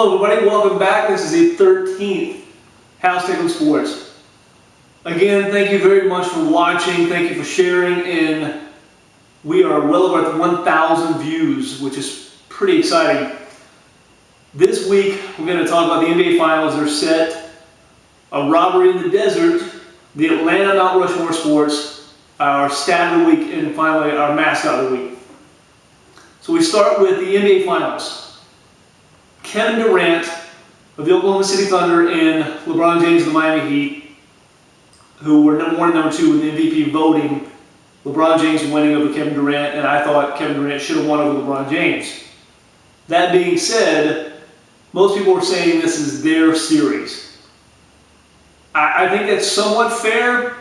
Hello everybody, welcome back. This is the 13th House Takeover Sports. Again, thank you very much for watching, thank you for sharing, and we are well over 1,000 views, which is pretty exciting. This week, we're going to talk about the NBA Finals. They're set, a robbery in the desert, the Atlanta Mount Rushmore sports, our stat of the week, and finally our mascot of the week. So we start with the NBA Finals. Kevin Durant of the Oklahoma City Thunder and LeBron James of the Miami Heat, who were number one and number two in the MVP voting. LeBron James winning over Kevin Durant, and I thought Kevin Durant should have won over LeBron James. That being said, most people are saying this is their series. I think that's somewhat fair,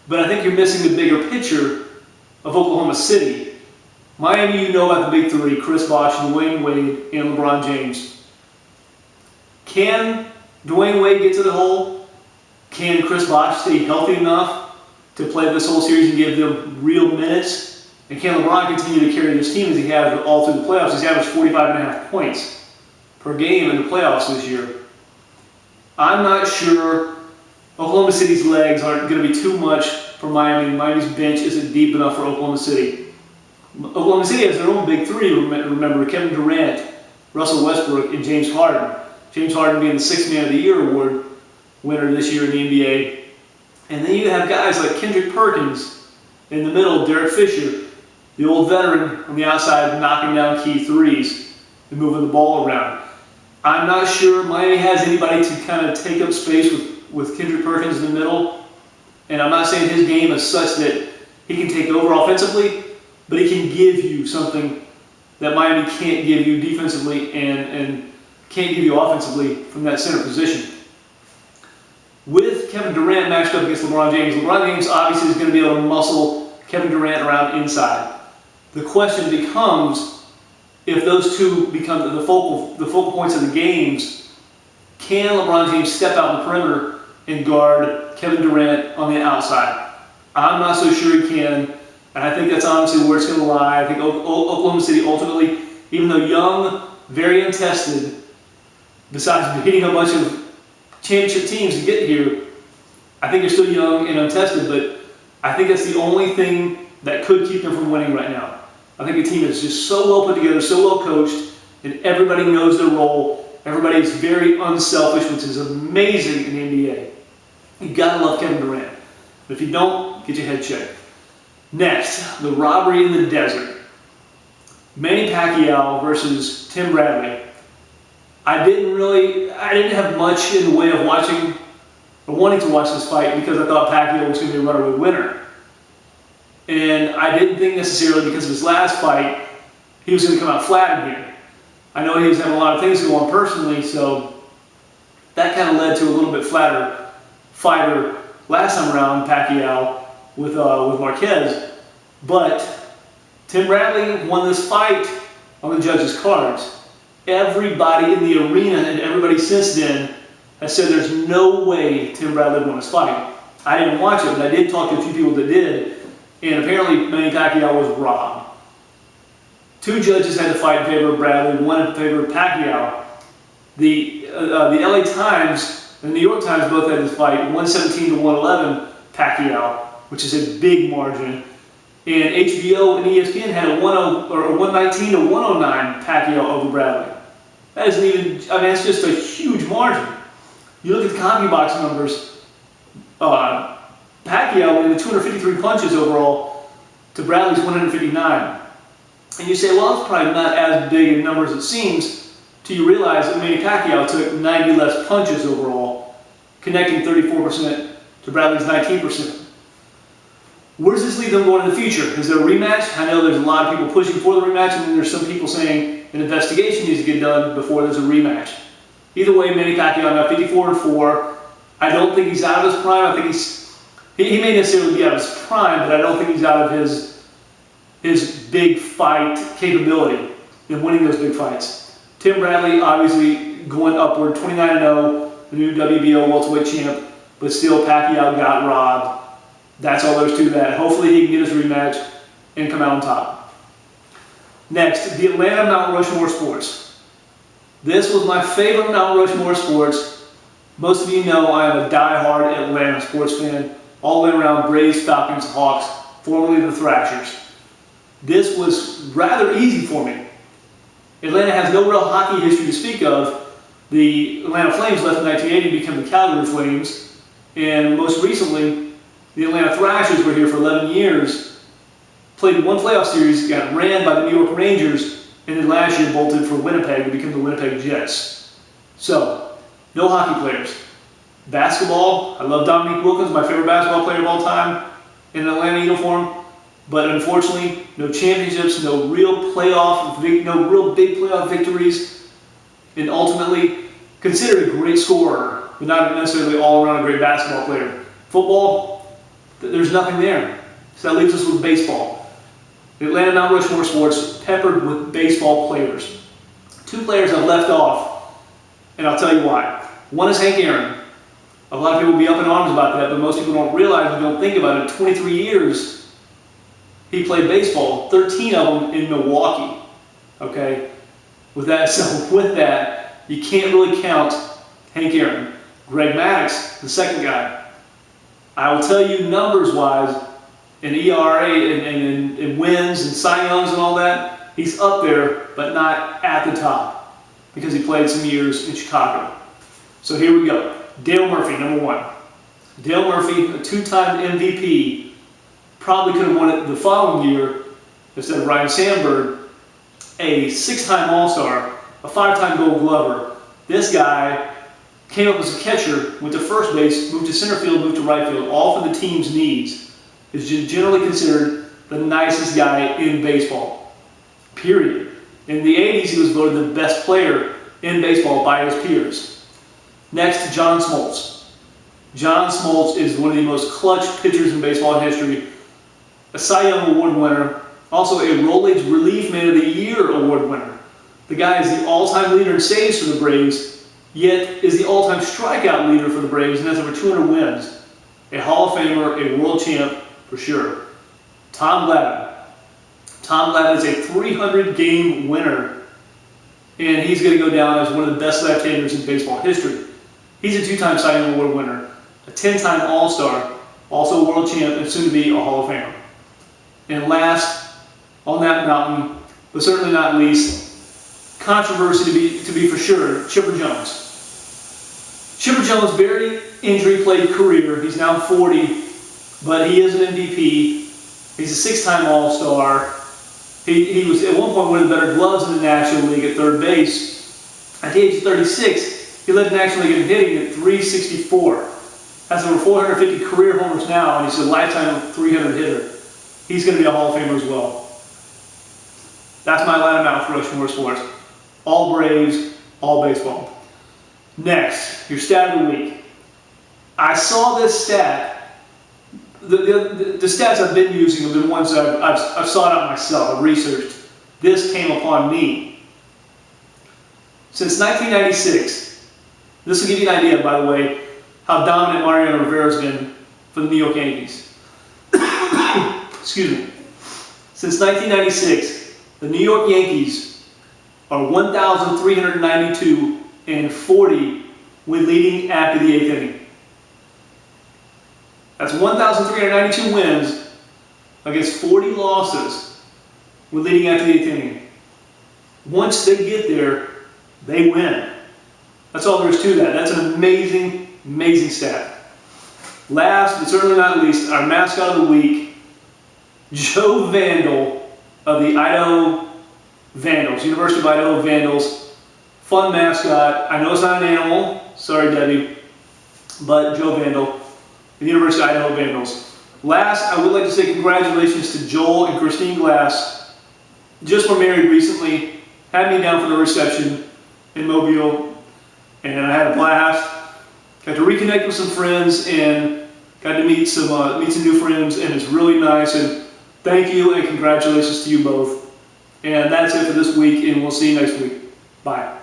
but I think you're missing the bigger picture of Oklahoma City. Miami, you know about the big three, Chris Bosh, Dwayne Wade, and LeBron James. Can Dwayne Wade get to the hole? Can Chris Bosh stay healthy enough to play this whole series and give them real minutes? And can LeBron continue to carry this team as he has all through the playoffs? He's averaged 45.5 points per game in the playoffs this year. I'm not sure. Oklahoma City's legs aren't going to be too much for Miami. Miami's bench isn't deep enough for Oklahoma City. Oklahoma City has their own big three, remember, Kevin Durant, Russell Westbrook, and James Harden. James Harden being the Sixth Man of the Year award winner this year in the NBA. And then you have guys like Kendrick Perkins in the middle, Derek Fisher, the old veteran on the outside knocking down key threes and moving the ball around. I'm not sure Miami has anybody to kind of take up space with Kendrick Perkins in the middle. And I'm not saying his game is such that he can take over offensively, but he can give you something that Miami can't give you defensively and can't give you offensively from that center position. With Kevin Durant matched up against LeBron James obviously is going to be able to muscle Kevin Durant around inside. The question becomes, if those two become the focal points of the games, can LeBron James step out in the perimeter and guard Kevin Durant on the outside? I'm not so sure he can, and I think that's honestly where it's going to lie. I think Oklahoma City ultimately, even though young, very untested, besides beating a bunch of championship teams to get here, I think they're still young and untested, but I think that's the only thing that could keep them from winning right now. I think the team is just so well put together, so well coached, and everybody knows their role. Everybody is very unselfish, which is amazing in the NBA. You gotta love Kevin Durant. But if you don't, get your head checked. Next, the robbery in the desert. Manny Pacquiao versus Tim Bradley. I didn't have much in the way of watching or wanting to watch this fight because I thought Pacquiao was going to be a runaway winner. And I didn't think necessarily because of his last fight, he was going to come out flat again. I know he was having a lot of things going on personally, so that kind of led to a little bit flatter fighter last time around, Pacquiao with Marquez. But Tim Bradley won this fight on the judges' cards. Everybody in the arena and everybody since then has said there's no way Tim Bradley won this fight. I didn't watch it, but I did talk to a few people that did, and apparently Manny Pacquiao was robbed. Two judges had to fight in favor of Bradley, one in favor of Pacquiao. The LA Times and the New York Times both had this fight, 117 to 111 Pacquiao, which is a big margin. And HBO and ESPN had a 119 to 109 Pacquiao over Bradley. That isn't even, it's just a huge margin. You look at the CompuBox numbers, Pacquiao winning the 253 punches overall to Bradley's 159. And you say, well, it's probably not as big a number as it seems, till you realize that Manny Pacquiao took 90 less punches overall, connecting 34% to Bradley's 19%. Where does this leave them going in the future? Is there a rematch? I know there's a lot of people pushing for the rematch, and then there's some people saying an investigation needs to get done before there's a rematch. Either way, Manny Pacquiao now 54-4. I don't think he's out of his prime. I think he may necessarily be out of his prime, but I don't think he's out of his big fight capability in winning those big fights. Tim Bradley obviously going upward, 29-0, the new WBO welterweight champ, but still Pacquiao got robbed. That's all there's to that. Hopefully he can get his rematch and come out on top. Next, the Atlanta Mount Rushmore sports. This was my favorite Mount Rushmore sports. Most of you know I am a die-hard Atlanta sports fan, all the way around Braves, Falcons, Hawks, formerly the Thrashers. This was rather easy for me. Atlanta has no real hockey history to speak of. The Atlanta Flames left in 1980 to become the Calgary Flames, and most recently, the Atlanta Thrashers were here for 11 years, played one playoff series, got ran by the New York Rangers, and then last year bolted for Winnipeg to become the Winnipeg Jets. So, no hockey players. Basketball, I love Dominique Wilkins, my favorite basketball player of all time, in an Atlanta uniform. But unfortunately, no championships, no real big playoff victories, and ultimately considered a great scorer, but not necessarily all around a great basketball player. Football, there's nothing there. So that leaves us with baseball. The Atlanta Mount Rushmore sports peppered with baseball players. Two players I've left off, and I'll tell you why. One is Hank Aaron. A lot of people will be up in arms about that, but most people don't realize and don't think about it. 23 years he played baseball, 13 of them in Milwaukee. Okay? With that, you can't really count Hank Aaron. Greg Maddux, the second guy. I will tell you numbers-wise, in ERA and in wins and Cy Youngs and all that, he's up there, but not at the top, because he played some years in Chicago. So here we go. Dale Murphy, number one. Dale Murphy, a two-time MVP, probably could have won it the following year instead of Ryan Sandberg, a six-time All-Star, a five-time Gold Glover. This guy came up as a catcher, went to first base, moved to center field, moved to right field, all for the team's needs. Is generally considered the nicest guy in baseball, period. In the 80s, he was voted the best player in baseball by his peers. Next, John Smoltz. John Smoltz is one of the most clutch pitchers in baseball history, a Cy Young Award winner, also a Rolaids Relief Man of the Year Award winner. The guy is the all-time leader in saves for the Braves, yet is the all-time strikeout leader for the Braves and has over 200 wins. A Hall of Famer, a world champ, for sure. Tom Glavine. Tom Glavine is a 300-game winner, and he's going to go down as one of the best left-handers in baseball history. He's a two-time Cy Young Award winner, a 10-time All-Star, also a world champ, and soon to be a Hall of Famer. And last on that mountain, but certainly not least, controversy to be for sure, Chipper Jones. Chipper Jones, very injury-plagued career. He's now 40, but he is an MVP. He's a six-time All-Star. He was at one point one of the better gloves in the National League at third base. At the age of 36, he led the National League in hitting at 364. Has over 450 career homers now, and he's a lifetime 300 hitter. He's going to be a Hall of Famer as well. That's my Atlanta Mount Rushmore sports. All Braves, all baseball. Next, your stat of the week. I saw this stat. The stats I've been using have been ones that I've sought out myself, I've researched. This came upon me. Since 1996, this will give you an idea, by the way, how dominant Mariano Rivera's been for the New York Yankees. Excuse me. Since 1996, the New York Yankees are 1,392 and 40 when leading after the eighth inning. That's 1,392 wins against 40 losses when leading after the eighth inning. Once they get there, they win. That's all there is to that. That's an amazing, amazing stat. Last, but certainly not least, our mascot of the week, Joe Vandal of the Idaho Vandals, University of Idaho Vandals. Fun mascot. I know it's not an animal. Sorry, Debbie. But Joe Vandal, the University of Idaho Vandals. Last, I would like to say congratulations to Joel and Christine Glass. Just were married recently. Had me down for the reception in Mobile. And I had a blast. Got to reconnect with some friends and got to meet some new friends, and it's really nice. And thank you and congratulations to you both. And that's it for this week, and we'll see you next week. Bye.